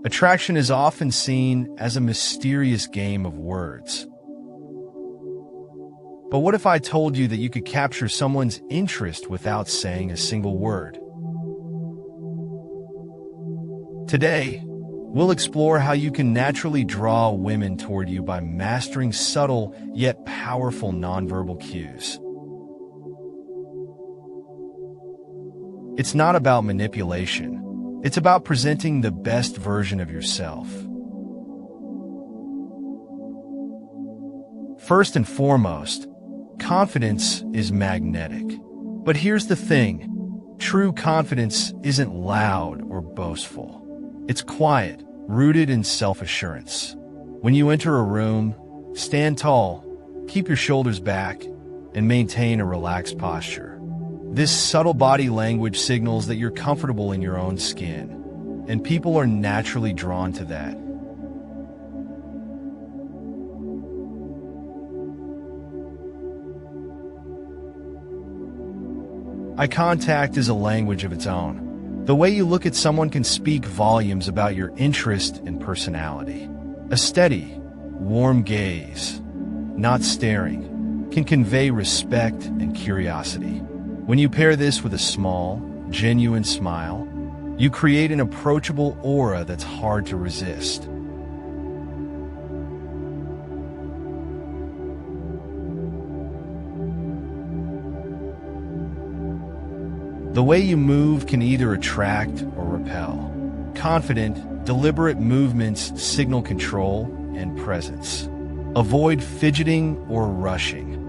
Attraction is often seen as a mysterious game of words. But what if I told you that you could capture someone's interest without saying a single word? Today, we'll explore how you can naturally draw women toward you by mastering subtle yet powerful nonverbal cues. It's not about manipulation. It's about presenting the best version of yourself. First and foremost, confidence is magnetic. But here's the thing. True confidence isn't loud or boastful. It's quiet, rooted in self-assurance. When you enter a room, stand tall, keep your shoulders back, and maintain a relaxed posture. This subtle body language signals that you're comfortable in your own skin, and people are naturally drawn to that. Eye contact is a language of its own. The way you look at someone can speak volumes about your interest and personality. A steady, warm gaze, not staring, can convey respect and curiosity. When you pair this with a small, genuine smile, you create an approachable aura that's hard to resist. The way you move can either attract or repel. Confident, deliberate movements signal control and presence. Avoid fidgeting or rushing.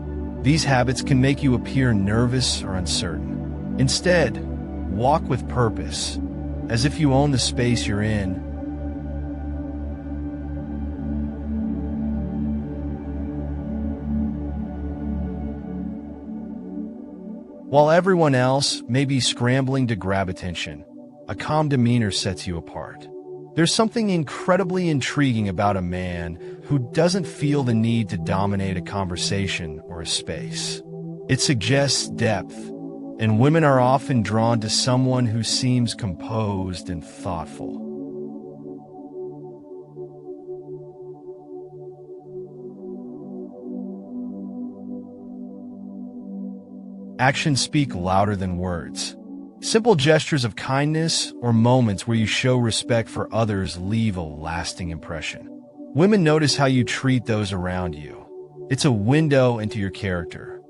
These habits can make you appear nervous or uncertain. Instead, walk with purpose, as if you own the space you're in. While everyone else may be scrambling to grab attention, a calm demeanor sets you apart. There's something incredibly intriguing about a man who doesn't feel the need to dominate a conversation or a space. It suggests depth, and women are often drawn to someone who seems composed and thoughtful. Actions speak louder than words. Simple gestures of kindness or moments where you show respect for others leave a lasting impression. Women notice how you treat those around you. It's a window into your character.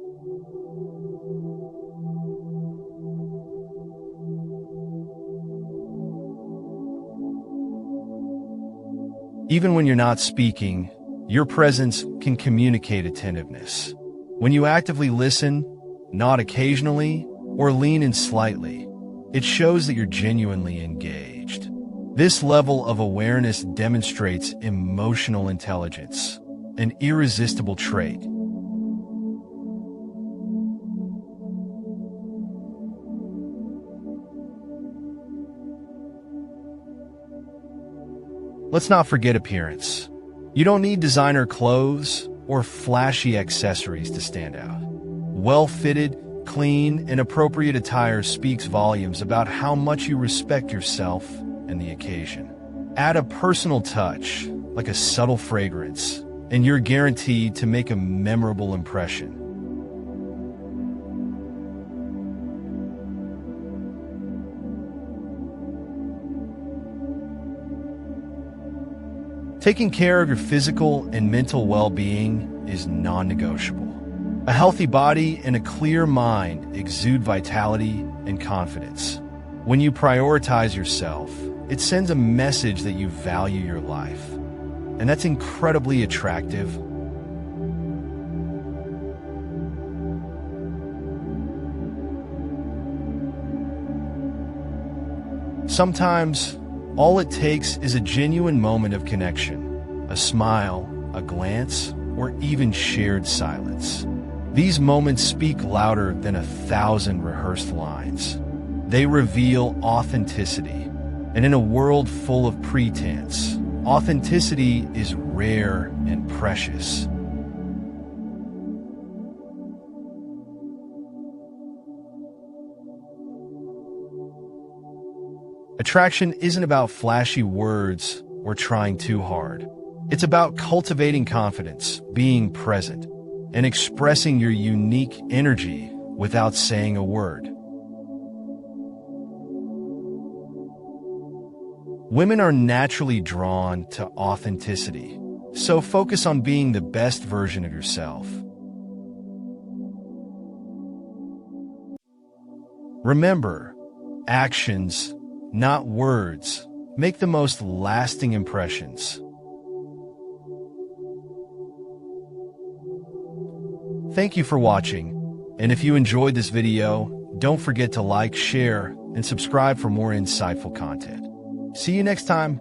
Even when you're not speaking, your presence can communicate attentiveness. When you actively listen, nod occasionally, or lean in slightly, it shows that you're genuinely engaged. This level of awareness demonstrates emotional intelligence, an irresistible trait. Let's not forget appearance. You don't need designer clothes or flashy accessories to stand out. Well-fitted, clean, and appropriate attire speaks volumes about how much you respect yourself and the occasion. Add a personal touch, like a subtle fragrance, and you're guaranteed to make a memorable impression. Taking care of your physical and mental well-being is non-negotiable. A healthy body and a clear mind exude vitality and confidence. When you prioritize yourself, it sends a message that you value your life. And that's incredibly attractive. Sometimes, all it takes is a genuine moment of connection, a smile, a glance, or even shared silence. These moments speak louder than 1,000 rehearsed lines. They reveal authenticity. And in a world full of pretense, authenticity is rare and precious. Attraction isn't about flashy words or trying too hard. It's about cultivating confidence, being present, and expressing your unique energy without saying a word. Women are naturally drawn to authenticity, so focus on being the best version of yourself. Remember, actions, not words, make the most lasting impressions. Thank you for watching, and if you enjoyed this video, don't forget to like, share, and subscribe for more insightful content. See you next time.